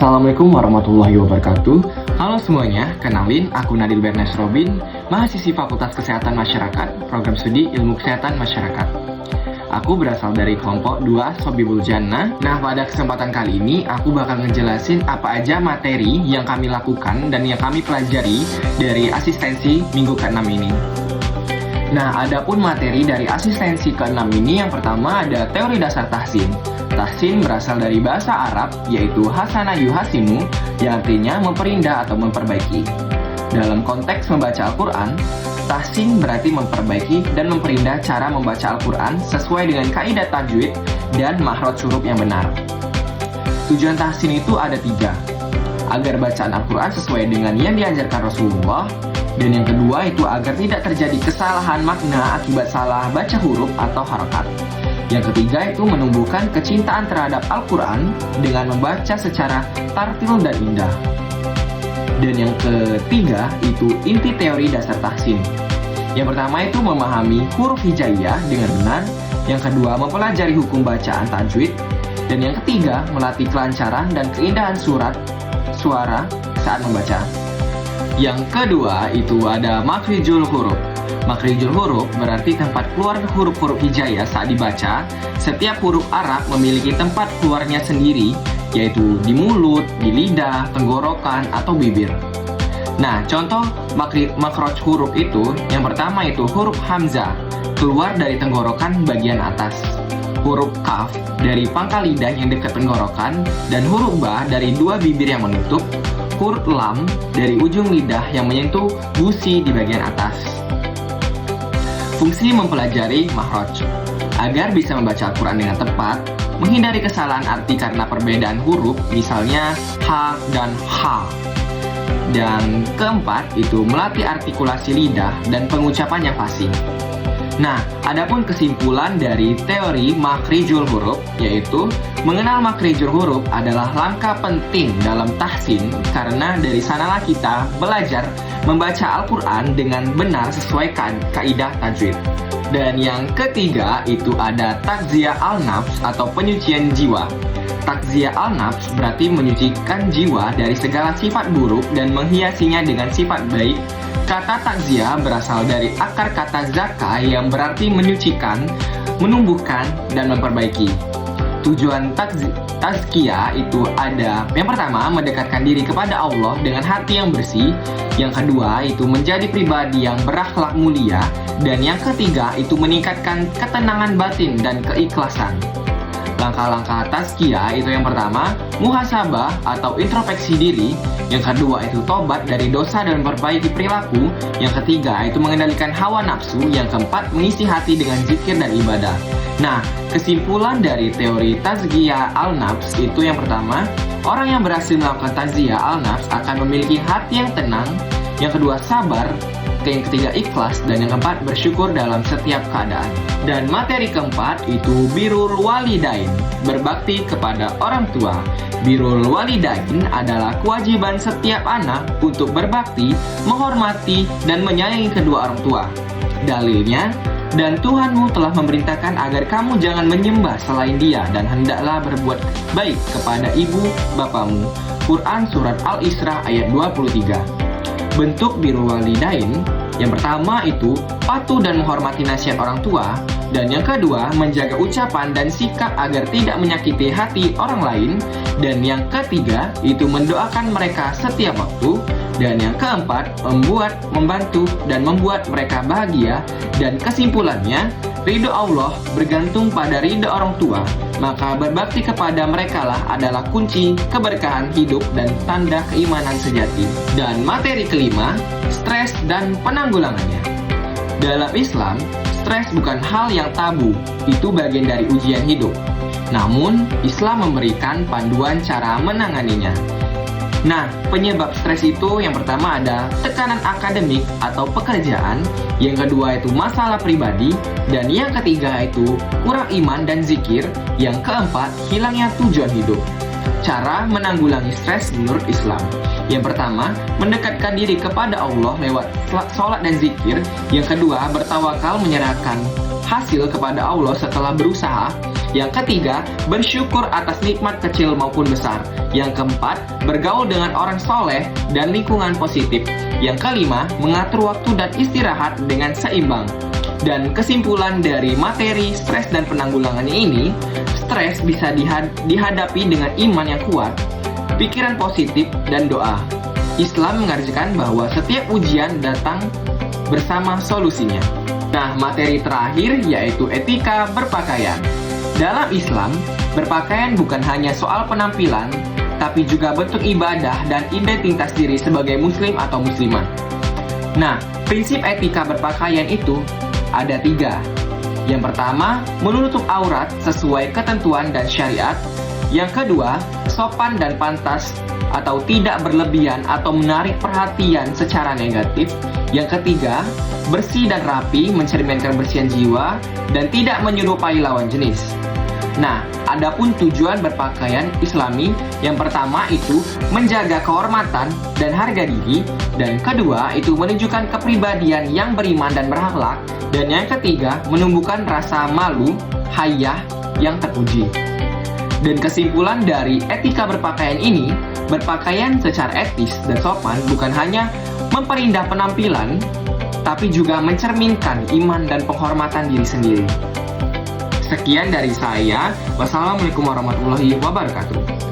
Assalamualaikum warahmatullahi wabarakatuh. Halo semuanya, kenalin aku Nadil Bernes Robin, mahasiswi Fakultas Kesehatan Masyarakat, Program Studi Ilmu Kesehatan Masyarakat. Aku berasal dari kelompok 2 Sobibul Jannah. Nah, pada kesempatan kali ini aku bakal ngejelasin apa aja materi yang kami lakukan dan yang kami pelajari dari asistensi minggu ke-6 ini. Nah, adapun materi dari asistensi ke-6 ini, yang pertama ada teori dasar tahsin. Tahsin berasal dari bahasa Arab, yaitu hasana yuhasinu, yang artinya memperindah atau memperbaiki. Dalam konteks membaca Al-Quran, tahsin berarti memperbaiki dan memperindah cara membaca Al-Quran sesuai dengan kaidah tajwid dan makhraj huruf yang benar. Tujuan tahsin itu ada 3, agar bacaan Al-Quran sesuai dengan yang diajarkan Rasulullah, dan yang kedua itu agar tidak terjadi kesalahan makna akibat salah baca huruf atau harokat. Yang ketiga itu menumbuhkan kecintaan terhadap Al-Quran dengan membaca secara tartil dan indah. Dan yang ketiga itu inti teori dasar tahsin. Yang pertama itu memahami huruf hijaiyah dengan benar. Yang kedua mempelajari hukum bacaan tajwid. Dan yang ketiga melatih kelancaran dan keindahan suara saat membaca. Yang kedua itu ada makhrijul huruf. Makhrijul huruf berarti tempat keluar huruf-huruf hijaiyah saat dibaca. Setiap huruf Arab memiliki tempat keluarnya sendiri, yaitu di mulut, di lidah, tenggorokan, atau bibir. Nah, contoh makhraj huruf itu, yang pertama itu huruf hamzah, keluar dari tenggorokan bagian atas. Huruf kaf dari pangkal lidah yang dekat tenggorokan, dan huruf ba dari dua bibir yang menutup. Huruf lam dari ujung lidah yang menyentuh gusi di bagian atas. Fungsi mempelajari makhraj agar bisa membaca Al-Quran dengan tepat, menghindari kesalahan arti karena perbedaan huruf, misalnya ha dan ha. Dan keempat itu melatih artikulasi lidah dan pengucapan yang fasih. Nah, adapun kesimpulan dari teori makhrijul huruf, yaitu mengenal makhrijul huruf adalah langkah penting dalam tahsin, karena dari sanalah kita belajar membaca Al-Quran dengan benar sesuai kaidah tajwid. Dan yang ketiga itu ada takziah al-nafs atau penyucian jiwa. Takziah al-nafs berarti menyucikan jiwa dari segala sifat buruk dan menghiasinya dengan sifat baik. Kata takziah berasal dari akar kata zaka yang berarti menyucikan, menumbuhkan, dan memperbaiki. Tujuan tazkiyah itu ada, yang pertama mendekatkan diri kepada Allah dengan hati yang bersih. Yang kedua itu menjadi pribadi yang berakhlak mulia. Dan yang ketiga itu meningkatkan ketenangan batin dan keikhlasan. Langkah-langkah tazkiyah itu yang pertama, muhasabah atau introspeksi diri. Yang kedua itu tobat dari dosa dan memperbaiki perilaku. Yang ketiga itu mengendalikan hawa nafsu. Yang keempat mengisi hati dengan zikir dan ibadah. Nah, kesimpulan dari teori tazkiyah al-nafs itu yang pertama, orang yang berhasil melakukan tazkiyah al-nafs akan memiliki hati yang tenang. Yang kedua sabar. Yang ketiga ikhlas, dan yang keempat bersyukur dalam setiap keadaan. Dan materi keempat itu birrul walidain, berbakti kepada orang tua. Birrul walidain adalah kewajiban setiap anak untuk berbakti, menghormati, dan menyayangi kedua orang tua. Dalilnya, dan Tuhanmu telah memerintahkan agar kamu jangan menyembah selain Dia, dan hendaklah berbuat baik kepada ibu bapamu. Quran Surat Al-Isra ayat 23. Bentuk birrul walidain, yang pertama itu patuh dan menghormati nasihat orang tua. Dan yang kedua menjaga ucapan dan sikap agar tidak menyakiti hati orang lain. Dan yang ketiga itu mendoakan mereka setiap waktu. Dan yang keempat membantu dan membuat mereka bahagia. Dan kesimpulannya, ridho Allah bergantung pada ridho orang tua. Maka berbakti kepada mereka lah adalah kunci keberkahan hidup dan tanda keimanan sejati. Dan materi kelima, stres dan penanggulangannya. Dalam Islam, stres bukan hal yang tabu, itu bagian dari ujian hidup. Namun, Islam memberikan panduan cara menanganinya. Nah, penyebab stres itu yang pertama ada tekanan akademik atau pekerjaan, yang kedua itu masalah pribadi, dan yang ketiga itu kurang iman dan zikir, yang keempat hilangnya tujuan hidup. Cara menanggulangi stres menurut Islam. Yang pertama, mendekatkan diri kepada Allah lewat sholat dan zikir. Yang kedua, bertawakal menyerahkan hasil kepada Allah setelah berusaha. Yang ketiga, bersyukur atas nikmat kecil maupun besar. Yang keempat, bergaul dengan orang soleh dan lingkungan positif. Yang kelima, mengatur waktu dan istirahat dengan seimbang. Dan kesimpulan dari materi stres dan penanggulangannya ini, stres bisa dihadapi dengan iman yang kuat, pikiran positif, dan doa. Islam mengajarkan bahwa setiap ujian datang bersama solusinya. Nah, materi terakhir yaitu etika berpakaian. Dalam Islam, berpakaian bukan hanya soal penampilan, tapi juga bentuk ibadah dan identitas diri sebagai muslim atau muslimah. Nah, prinsip etika berpakaian itu ada 3. Yang pertama, menutup aurat sesuai ketentuan dan syariat. Yang kedua, sopan dan pantas atau tidak berlebihan atau menarik perhatian secara negatif. Yang ketiga, bersih dan rapi mencerminkan kebersihan jiwa dan tidak menyerupai lawan jenis. Nah, adapun tujuan berpakaian Islami, yang pertama itu menjaga kehormatan dan harga diri, dan kedua itu menunjukkan kepribadian yang beriman dan berakhlak, dan yang ketiga menumbuhkan rasa malu, hayah yang terpuji. Dan kesimpulan dari etika berpakaian ini, berpakaian secara etis dan sopan bukan hanya memperindah penampilan, tapi juga mencerminkan iman dan penghormatan diri sendiri. Sekian dari saya. Wassalamualaikum warahmatullahi wabarakatuh.